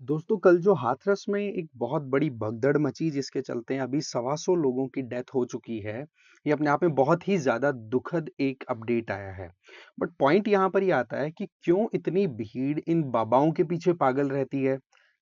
दोस्तों कल जो हाथरस में एक बहुत बड़ी भगदड़ मची जिसके चलते अभी 125 लोगों की डेथ हो चुकी है। ये अपने आप में बहुत ही ज्यादा दुखद एक अपडेट आया है। बट पॉइंट यहाँ पर ये आता है कि क्यों इतनी भीड़ इन बाबाओं के पीछे पागल रहती है।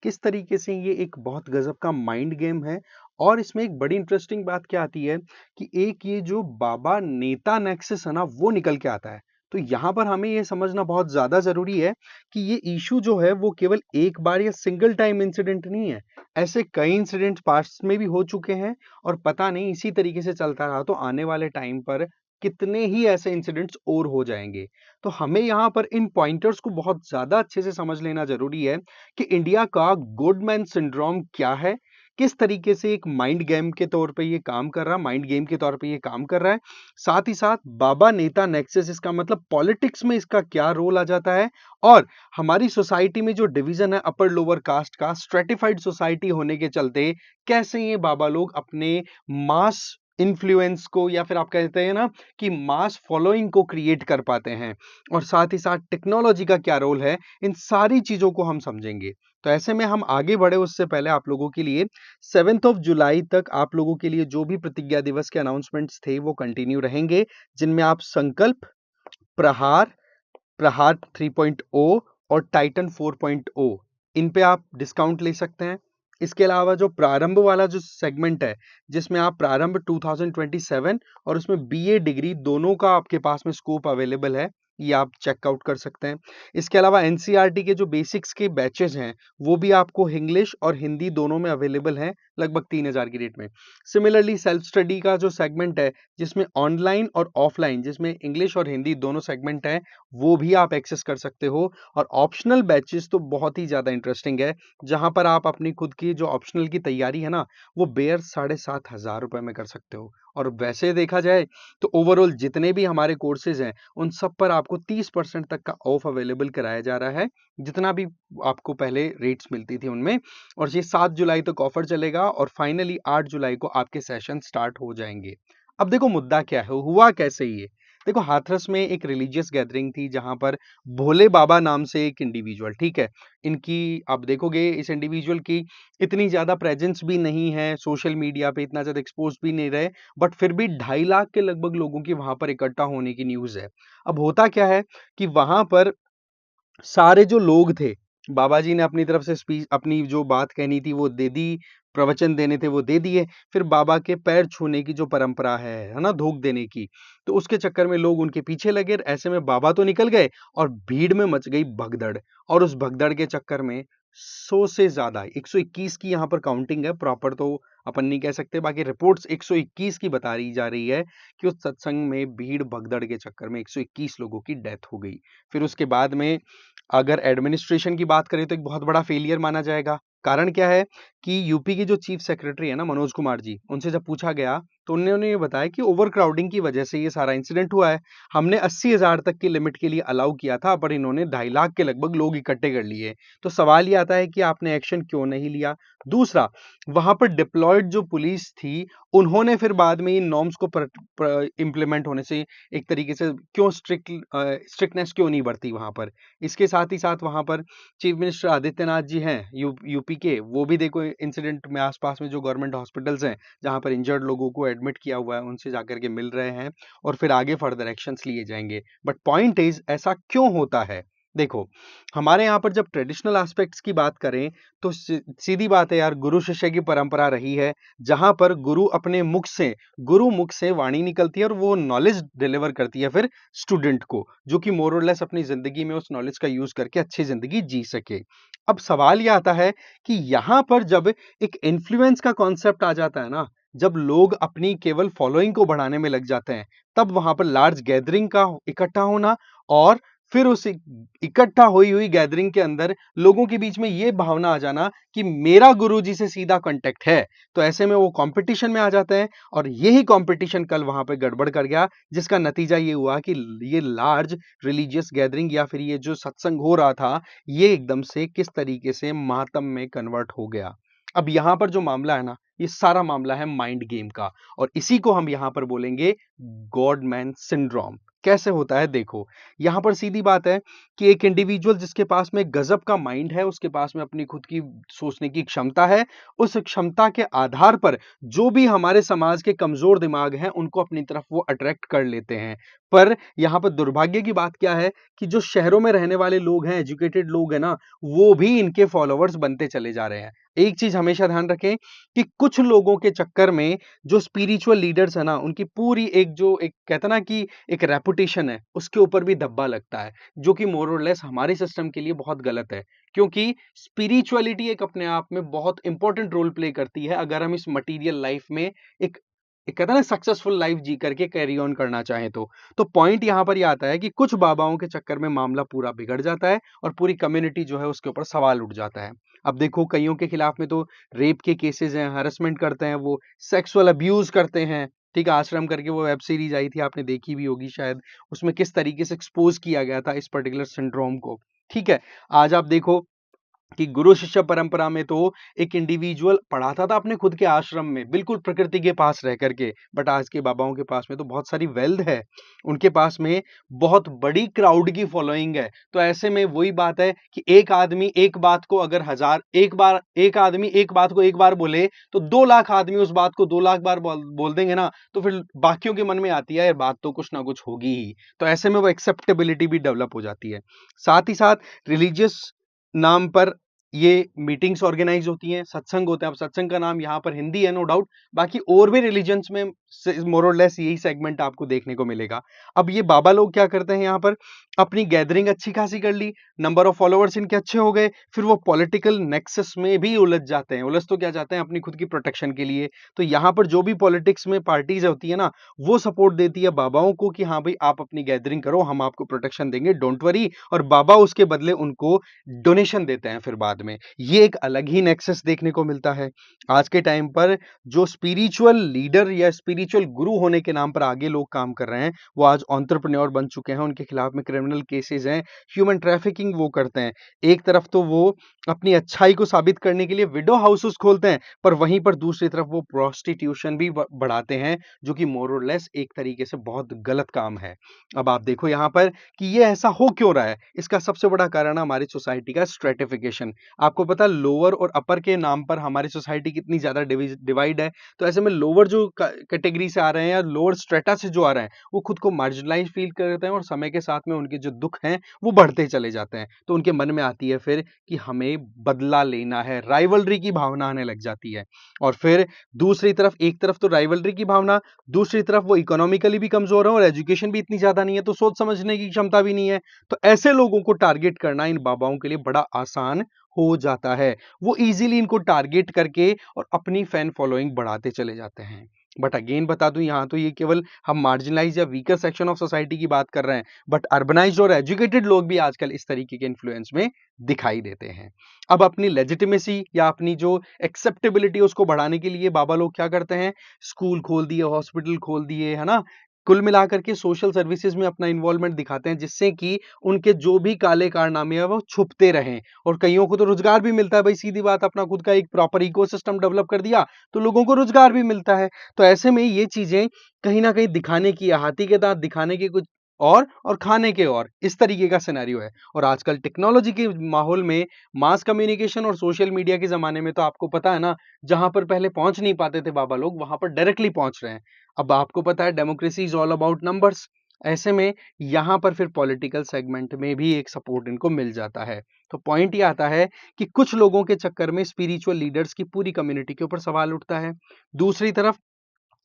किस तरीके से ये एक बहुत गजब का माइंड गेम है। और इसमें एक बड़ी इंटरेस्टिंग बात क्या आती है कि एक ये जो बाबा नेता नेक्सस है ना वो निकल के आता है। तो यहाँ पर हमें ये समझना बहुत ज्यादा जरूरी है कि ये इशू जो है वो केवल एक बार या सिंगल टाइम इंसिडेंट नहीं है। ऐसे कई इंसिडेंट्स पास्ट में भी हो चुके हैं। और पता नहीं इसी तरीके से चलता रहा तो आने वाले टाइम पर कितने ही ऐसे इंसिडेंट्स और हो जाएंगे। तो हमें यहाँ पर इन पॉइंटर्स को बहुत ज्यादा अच्छे से समझ लेना जरूरी है कि इंडिया का गुडमैन सिंड्रोम क्या है, किस तरीके से एक माइंड गेम के तौर पे ये काम कर रहा है, माइंड गेम के तौर पे ये काम कर रहा है। साथ ही साथ बाबा नेता नेक्सस इसका मतलब पॉलिटिक्स में इसका क्या रोल आ जाता है। और हमारी सोसाइटी में जो डिवीजन है अपर लोअर कास्ट का, स्ट्रेटिफाइड सोसाइटी होने के चलते कैसे ये बाबा लोग अपने मास इन्फ्लुएंस को या फिर आप कहते हैं ना कि मास फॉलोइंग को क्रिएट कर पाते हैं। और साथ ही साथ टेक्नोलॉजी का क्या रोल है, इन सारी चीजों को हम समझेंगे। तो ऐसे में हम आगे बढ़े उससे पहले आप लोगों के लिए 7 जुलाई तक आप लोगों के लिए जो भी प्रतिज्ञा दिवस के अनाउंसमेंट्स थे वो कंटिन्यू रहेंगे, जिनमें आप संकल्प, प्रहार, प्रहार 3.0 और टाइटन 4.0 इन पे आप डिस्काउंट ले सकते हैं। इसके अलावा जो प्रारंभ वाला जो सेगमेंट है जिसमें आप प्रारंभ 2027 और उसमें बीए डिग्री दोनों का आपके पास में स्कोप अवेलेबल है, ये आप चेकआउट कर सकते हैं। इसके अलावा एनसीईआरटी के जो बेसिक्स के बैचेज हैं वो भी आपको इंग्लिश और हिंदी दोनों में अवेलेबल हैं, लगभग 3000 की रेट में। सिमिलरली सेल्फ स्टडी का जो सेगमेंट है जिसमें ऑनलाइन और ऑफलाइन, जिसमें इंग्लिश और हिंदी दोनों सेगमेंट हैं, वो भी आप एक्सेस कर सकते हो। और ऑप्शनल बैचेस तो बहुत ही ज़्यादा इंटरेस्टिंग है, जहाँ पर आप अपनी खुद की जो ऑप्शनल की तैयारी है ना वो बेयर 7,500 में कर सकते हो। और वैसे देखा जाए तो ओवरऑल जितने भी हमारे कोर्सेज हैं उन सब पर आपको 30% तक का ऑफ अवेलेबल कराया जा रहा है, जितना भी आपको पहले रेट्स मिलती थी उनमें। और ये 7 जुलाई तक ऑफर चलेगा और फाइनली 8 जुलाई को आपके सेशन स्टार्ट हो जाएंगे। अब देखो मुद्दा क्या है, हुआ कैसे ये। देखो हाथरस में एक रिलीजियस गैदरिंग थी जहां पर भोले बाबा नाम से एक इंडिविजुअल, ठीक है, इनकी आप देखोगे इस इंडिविजुअल की इतनी ज्यादा प्रेजेंस भी नहीं है, सोशल मीडिया पे इतना ज्यादा एक्सपोज भी नहीं रहे, बट फिर भी 2.5 लाख के लगभग लोगों की वहां पर इकट्ठा होने की न्यूज है। अब होता क्या है कि वहां पर सारे जो लोग थे, बाबा जी ने अपनी तरफ से स्पीच, अपनी जो बात कहनी थी वो दे दी, प्रवचन देने थे वो दे दिए। फिर बाबा के पैर छूने की जो परंपरा है ना, धूप देने की, तो उसके चक्कर में लोग उनके पीछे लगे। ऐसे में बाबा तो निकल गए और भीड़ में मच गई भगदड़। और उस भगदड़ के चक्कर में 100 से ज्यादा, 121 की यहाँ पर काउंटिंग है, प्रॉपर तो अपन नहीं कह सकते, बाकी रिपोर्ट्स 121 की बता रही जा रही है कि उस सत्संग में भीड़ भगदड़ के चक्कर में 121 लोगों की डेथ हो गई। फिर उसके बाद में अगर एडमिनिस्ट्रेशन की बात करें तो एक बहुत बड़ा फेलियर माना जाएगा। कारण क्या है कि यूपी की जो चीफ सेक्रेटरी है ना मनोज कुमार जी, उनसे जब पूछा गया तो उन्होंने ये बताया कि ओवर क्राउडिंग की वजह से ये सारा इंसिडेंट हुआ है। हमने 80,000 तक की लिमिट के लिए अलाउ किया था, पर इन्होंने 2.5 लाख के लगभग लोग इकट्ठे कर लिए। तो सवाल ये आता है कि आपने एक्शन क्यों नहीं लिया। दूसरा, वहां पर डिप्लॉयड जो पुलिस थी उन्होंने फिर बाद में इन नॉर्म्स को इम्प्लीमेंट होने से एक तरीके से क्यों स्ट्रिक्टनेस क्यों नहीं बढ़ती वहां पर। इसके साथ ही साथ वहां पर चीफ मिनिस्टर आदित्यनाथ जी हैं यूपी के, वो भी देखो इंसिडेंट में आसपास में जो गवर्नमेंट हॉस्पिटल्स हैं जहां पर इंजर्ड लोगों को एडमिट किया हुआ है उनसे जाकर के मिल रहे हैं और फिर आगे फर्दर एक्शंस लिए जाएंगे। बट पॉइंट इज ऐसा क्यों होता है। देखो हमारे यहाँ पर जब ट्रेडिशनल एस्पेक्ट्स की बात करें तो सीधी बात है यार, गुरु शिष्य की परंपरा रही है, जहां पर गुरु मुख से वाणी निकलती है और वो नॉलेज डिलीवर करती है फिर स्टूडेंट को, जो कि मोर और लेस अपनी जिंदगी में उस नॉलेज का यूज करके अच्छी जिंदगी जी सके। अब सवाल यह आता है कि यहां पर जब एक इन्फ्लुएंस का कॉन्सेप्ट आ जाता है ना, जब लोग अपनी केवल फॉलोइंग को बढ़ाने में लग जाते हैं, तब वहां पर लार्ज गैदरिंग का इकट्ठा होना और फिर उस इकट्ठा हुई हुई गैदरिंग के अंदर लोगों के बीच में यह भावना आ जाना कि मेरा गुरुजी से सीधा कांटेक्ट है, तो ऐसे में वो कंपटीशन में आ जाते हैं। और यही कंपटीशन कल वहां पे गड़बड़ कर गया, जिसका नतीजा ये हुआ कि ये लार्ज रिलीजियस गैदरिंग या फिर ये जो सत्संग हो रहा था ये एकदम से किस तरीके से मातम में कन्वर्ट हो गया। अब यहां पर जो मामला है ना, ये सारा मामला है माइंड गेम का, और इसी को हम यहां पर बोलेंगे गॉड मैन सिंड्रोम। कैसे होता है देखो, यहाँ पर सीधी बात है कि एक इंडिविजुअल जिसके पास में गजब का माइंड है, उसके पास में अपनी खुद की सोचने की क्षमता है, उस क्षमता के आधार पर जो भी हमारे समाज के कमजोर दिमाग हैं, उनको अपनी तरफ वो अट्रैक्ट कर लेते हैं। पर यहाँ पर दुर्भाग्य की बात क्या है कि जो शहरों में रहने वाले लोग हैं, एजुकेटेड लोग हैं ना, वो भी इनके फॉलोवर्स बनते चले जा रहे हैं। एक चीज हमेशा ध्यान रखें कि कुछ लोगों के चक्कर में जो स्पिरिचुअल लीडर्स है ना, उनकी पूरी एक जो एक कहते हैं ना कि एक रेपुटेशन है, उसके ऊपर भी धब्बा लगता है, जो कि मोर और लेस हमारे सिस्टम के लिए बहुत गलत है। क्योंकि स्पिरिचुअलिटी एक अपने आप में बहुत इंपॉर्टेंट रोल प्ले करती है, अगर हम इस मटेरियल लाइफ में एक एक कहता है ना सक्सेसफुल लाइफ जी करके कैरी ऑन करना चाहें तो पॉइंट यहां पर यह आता है कि कुछ बाबाओं के चक्कर में मामला पूरा बिगड़ जाता है और पूरी कम्युनिटी जो है उसके ऊपर सवाल उठ जाता है। अब देखो, कईयों के खिलाफ में तो रेप के केसेस हैं, हरेसमेंट करते हैं, वो सेक्सुअल अब्यूज करते हैं। ठीक है, आश्रम करके वो वेब सीरीज आई थी, आपने देखी भी होगी शायद। उसमें किस तरीके से एक्सपोज किया गया था इस पर्टिकुलर सिंड्रोम को। ठीक है, आज आप देखो कि गुरु शिष्य परंपरा में तो एक इंडिविजुअल पढ़ाता था अपने खुद के आश्रम में, बिल्कुल प्रकृति के पास रह करके। बट आज के बाबाओं के पास में तो बहुत सारी वेल्थ है, उनके पास में बहुत बड़ी क्राउड की फॉलोइंग है। तो ऐसे में वही बात है कि एक आदमी एक बात को अगर एक आदमी एक बात को एक बार बोले, तो 2 लाख आदमी उस बात को 2 लाख बार बोल देंगे ना, तो फिर बाकियों के मन में आती है यार, बात तो कुछ ना कुछ होगी ही। तो ऐसे में वो एक्सेप्टेबिलिटी भी डेवलप हो जाती है। साथ ही साथ रिलीजियस नाम पर ये मीटिंग्स ऑर्गेनाइज होती हैं, सत्संग होते हैं। अब सत्संग का नाम यहाँ पर हिंदी है, नो डाउट, बाकी और भी रिलीजन्स में मोर और लेस यही सेगमेंट आपको देखने को मिलेगा। अब ये बाबा लोग क्या करते हैं, यहाँ पर अपनी गैदरिंग अच्छी खासी कर ली, नंबर ऑफ फॉलोअर्स इनके अच्छे हो गए, फिर वो पॉलिटिकल नेक्सस में भी उलझ जाते हैं। उलझ तो क्या जाते हैं, अपनी खुद की प्रोटेक्शन के लिए। तो यहाँ पर जो भी पॉलिटिक्स में पार्टीज होती है ना, वो सपोर्ट देती है बाबाओं को कि हाँ भाई, आप अपनी गैदरिंग करो, हम आपको प्रोटेक्शन देंगे, डोंट वरी। और बाबा उसके बदले उनको डोनेशन देते हैं फिर बाद में। ये एक अलग ही नेक्सस देखने को मिलता है। आज के टाइम पर जो स्पिरिचुअल लीडर या स्पिरिचुअल गुरु होने के नाम पर आगे लोग काम कर रहे हैं, वो आज एंटरप्रेन्योर बन चुके हैं, उनके खिलाफ में क्रिमिनल केसेस हैं, ह्यूमन ट्रैफिकिंग वो करते हैं। एक तरफ तो वो अपनी अच्छाई को साबित करने के लिए विडो हाउसेस खोलते हैं, पर वहीं पर दूसरी तरफ वो प्रोस्टिट्यूशन भी बढ़ाते हैं, जो कि मोर और लेस एक तरीके से बहुत गलत काम है। अब आप देखो यहाँ पर कि ये ऐसा हो क्यों रहा है। इसका सबसे बड़ा कारण है हमारी सोसाइटी का स्ट्रेटिफिकेशन। आपको पता है लोअर और अपर के नाम पर हमारी सोसाइटी कितनी ज्यादा डिवाइड है। तो ऐसे में लोअर जो कैटेगरी से आ रहे हैं या लोअर स्ट्रेटा से जो आ रहे हैं, वो खुद को मार्जिनलाइज फील करते हैं और समय के साथ में उनके जो दुख हैं वो बढ़ते चले जाते हैं। तो उनके मन में आती है फिर कि हमें बदला लेना है, राइवलरी की भावना आने लग जाती है। और फिर दूसरी तरफ, एक तरफ तो राइवलरी की भावना, दूसरी तरफ वो इकोनॉमिकली भी कमजोर है और एजुकेशन भी इतनी ज्यादा नहीं है, तो सोच समझने की क्षमता भी नहीं है। तो ऐसे लोगों को टारगेट करना इन बाबाओं के लिए बड़ा आसान हो जाता है। वो इजीली इनको टारगेट करके और अपनी फैन फॉलोइंग बढ़ाते चले जाते हैं। बट अगेन बता दूं, यहां तो ये केवल हम मार्जिनलाइज या वीकर सेक्शन ऑफ सोसाइटी की बात कर रहे हैं, बट अर्बनाइज्ड और एजुकेटेड लोग भी आजकल इस तरीके के इन्फ्लुएंस में दिखाई देते हैं। अब अपनी लेजिटिमेसी या अपनी जो एक्सेप्टेबिलिटी उसको बढ़ाने के लिए बाबा लोग क्या करते हैं, स्कूल खोल दिए, हॉस्पिटल खोल दिए, है ना, कुल मिलाकर के सोशल सर्विसेज में अपना इन्वॉल्वमेंट दिखाते हैं, जिससे कि उनके जो भी काले कारनामे हैं वो छुपते रहें। और कईयों को तो रोजगार भी मिलता है भाई, सीधी बात, अपना खुद का एक प्रॉपर इकोसिस्टम डेवलप कर दिया तो लोगों को रोजगार भी मिलता है। तो ऐसे में ये चीजें कहीं ना कहीं दिखाने की, हाथी के दांत दिखाने की कुछ और खाने के और इस तरीके का सिनेरियो है। और आजकल टेक्नोलॉजी के माहौल में, मास कम्युनिकेशन और सोशल मीडिया के जमाने में तो आपको पता है ना, जहां पर पहले पहुंच नहीं पाते थे बाबा लोग, वहां पर डायरेक्टली पहुंच रहे हैं। अब आपको पता है democracy is all about numbers. ऐसे में यहां पर फिर पॉलिटिकल सेगमेंट में भी एक सपोर्ट इनको मिल जाता है। तो पॉइंट ये आता है कि कुछ लोगों के चक्कर में स्पिरिचुअल लीडर्स की पूरी कम्युनिटी के ऊपर सवाल उठता है। दूसरी तरफ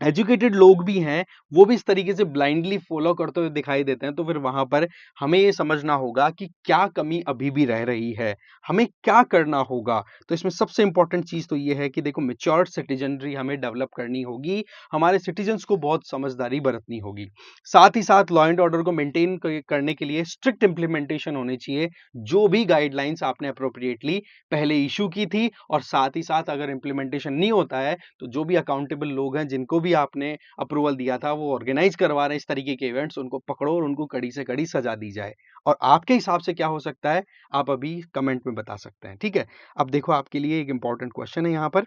एजुकेटेड लोग भी हैं, वो भी इस तरीके से ब्लाइंडली फॉलो करते हुए दिखाई देते हैं। तो फिर वहां पर हमें ये समझना होगा कि क्या कमी अभी भी रह रही है, हमें क्या करना होगा। तो इसमें सबसे इंपॉर्टेंट चीज तो ये है कि देखो, मेच्योर्ड सिटीजनरी हमें डेवलप करनी होगी, हमारे सिटीजन्स को बहुत समझदारी बरतनी होगी। साथ ही साथ लॉ एंड ऑर्डर को मेंटेन करने के लिए स्ट्रिक्ट इंप्लीमेंटेशन होनी चाहिए, जो भी गाइडलाइंस आपने अप्रोप्रिएटली पहले इशू की थी। और साथ ही साथ अगर इंप्लीमेंटेशन नहीं होता है, तो जो भी अकाउंटेबल लोग हैं, जिनको भी आपने अप्रूवल दिया था, वो ऑर्गेनाइज करवा रहे हैं इस तरीके के इवेंट्स, उनको पकड़ो और उनको कड़ी से कड़ी सजा दी जाए। और आपके हिसाब से क्या हो सकता है, आप अभी कमेंट में बता सकते हैं। ठीक है, अब देखो, आपके लिए एक इंपॉर्टेंट क्वेश्चन है यहाँ पर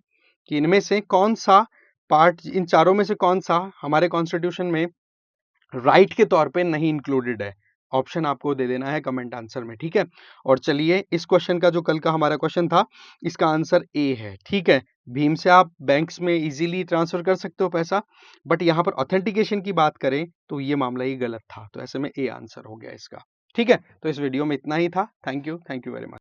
कि इनमें से कौन सा पार्ट, इन चारों में से कौन सा हमारे कॉन्स्टिट्यूशन में राइट के तौर पे नहीं इंक्लूडेड है। ऑप्शन आपको दे देना है कमेंट आंसर में, ठीक है? और चलिए इस क्वेश्चन का जो कल का हमारा क्वेश्चन था, इसका आंसर ए है, ठीक है? भीम से आप बैंक्स में इजीली ट्रांसफर कर सकते हो पैसा, बट यहाँ पर ऑथेंटिकेशन की बात करें तो ये मामला ही गलत था। तो ऐसे में ए आंसर हो गया इसका, ठीक है? तो इस वीडियो में इतना ही था। Thank you very much.